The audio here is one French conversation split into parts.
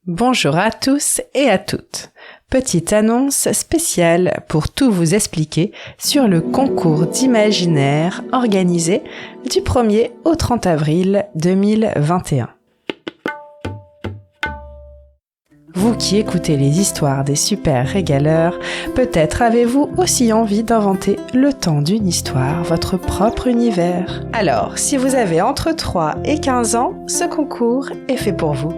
Bonjour à tous et à toutes. Petite annonce spéciale pour tout vous expliquer sur le concours d'imaginaire organisé du 1er au 30 avril 2021. Vous qui écoutez les histoires des super régaleurs, peut-être avez-vous aussi envie d'inventer le temps d'une histoire, votre propre univers. Alors, si vous avez entre 3 et 15 ans, ce concours est fait pour vous.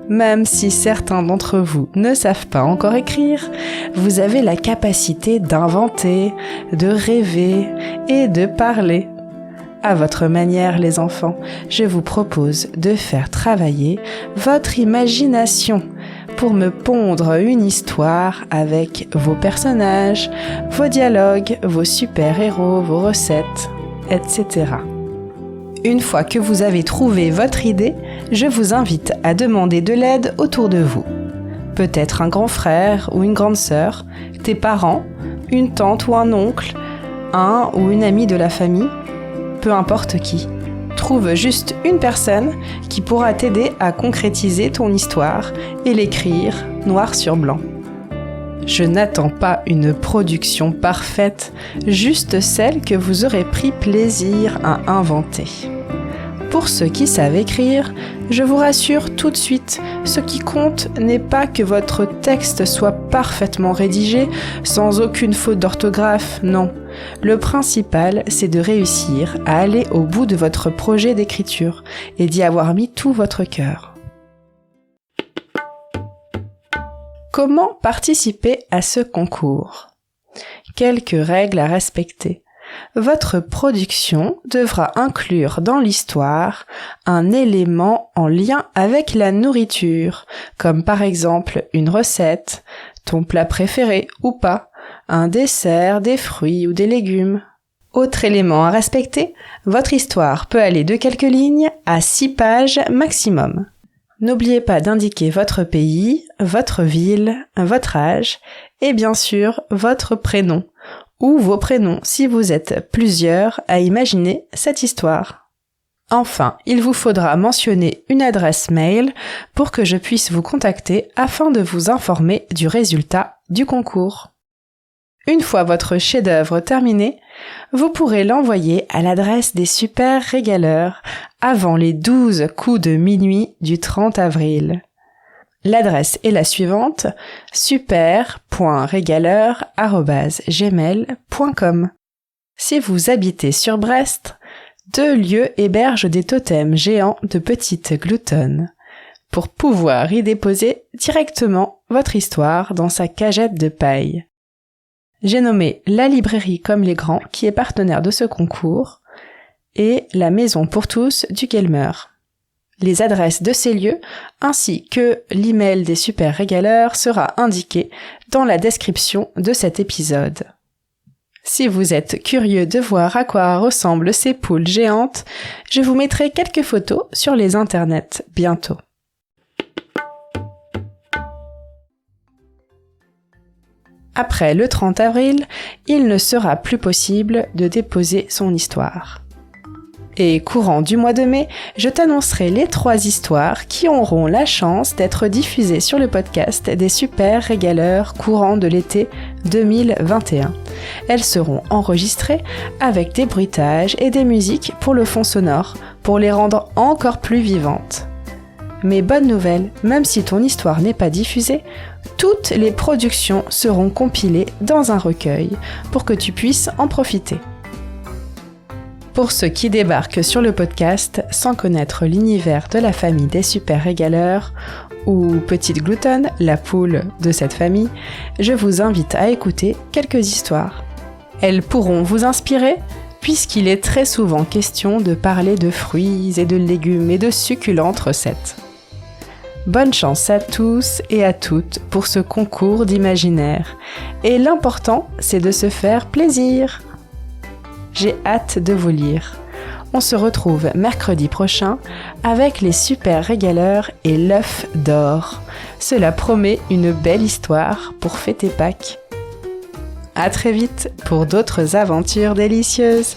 Même si certains d'entre vous ne savent pas encore écrire, vous avez la capacité d'inventer, de rêver et de parler. À votre manière, les enfants, je vous propose de faire travailler votre imagination pour me pondre une histoire avec vos personnages, vos dialogues, vos super-héros, vos recettes, etc. Une fois que vous avez trouvé votre idée, je vous invite à demander de l'aide autour de vous. Peut-être un grand frère ou une grande sœur, tes parents, une tante ou un oncle, un ou une amie de la famille, peu importe qui. Trouve juste une personne qui pourra t'aider à concrétiser ton histoire et l'écrire noir sur blanc. Je n'attends pas une production parfaite, juste celle que vous aurez pris plaisir à inventer. Pour ceux qui savent écrire, je vous rassure tout de suite, ce qui compte n'est pas que votre texte soit parfaitement rédigé, sans aucune faute d'orthographe, non. Le principal, c'est de réussir à aller au bout de votre projet d'écriture et d'y avoir mis tout votre cœur. Comment participer à ce concours ? Quelques règles à respecter. Votre production devra inclure dans l'histoire un élément en lien avec la nourriture, comme par exemple une recette, ton plat préféré ou pas, un dessert, des fruits ou des légumes. Autre élément à respecter, votre histoire peut aller de quelques lignes à 6 pages maximum. N'oubliez pas d'indiquer votre pays, votre ville, votre âge et bien sûr votre prénom ou vos prénoms si vous êtes plusieurs à imaginer cette histoire. Enfin, il vous faudra mentionner une adresse mail pour que je puisse vous contacter afin de vous informer du résultat du concours. Une fois votre chef-d'œuvre terminé, vous pourrez l'envoyer à l'adresse des super régaleurs avant les 12 coups de minuit du 30 avril. L'adresse est la suivante, super.régaleur@gmail.com. Si vous habitez sur Brest, 2 lieux hébergent des totems géants de petites gloutonnes pour pouvoir y déposer directement votre histoire dans sa cagette de paille. J'ai nommé la librairie Comme les Grands qui est partenaire de ce concours et la Maison pour tous du Guelmer. Les adresses de ces lieux ainsi que l'email des super régaleurs sera indiqué dans la description de cet épisode. Si vous êtes curieux de voir à quoi ressemblent ces poules géantes, je vous mettrai quelques photos sur les internets bientôt. Après le 30 avril, il ne sera plus possible de déposer son histoire. Et courant du mois de mai, je t'annoncerai les 3 histoires qui auront la chance d'être diffusées sur le podcast des super régaleurs courant de l'été 2021. Elles seront enregistrées avec des bruitages et des musiques pour le fond sonore, pour les rendre encore plus vivantes. Mais bonne nouvelle, même si ton histoire n'est pas diffusée, toutes les productions seront compilées dans un recueil pour que tu puisses en profiter. Pour ceux qui débarquent sur le podcast sans connaître l'univers de la famille des super régaleurs ou Petite Gloutonne, la poule de cette famille, je vous invite à écouter quelques histoires. Elles pourront vous inspirer puisqu'il est très souvent question de parler de fruits et de légumes et de succulentes recettes. Bonne chance à tous et à toutes pour ce concours d'imaginaire. Et l'important, c'est de se faire plaisir. J'ai hâte de vous lire. On se retrouve mercredi prochain avec les super régaleurs et l'œuf d'or. Cela promet une belle histoire pour fêter Pâques. À très vite pour d'autres aventures délicieuses.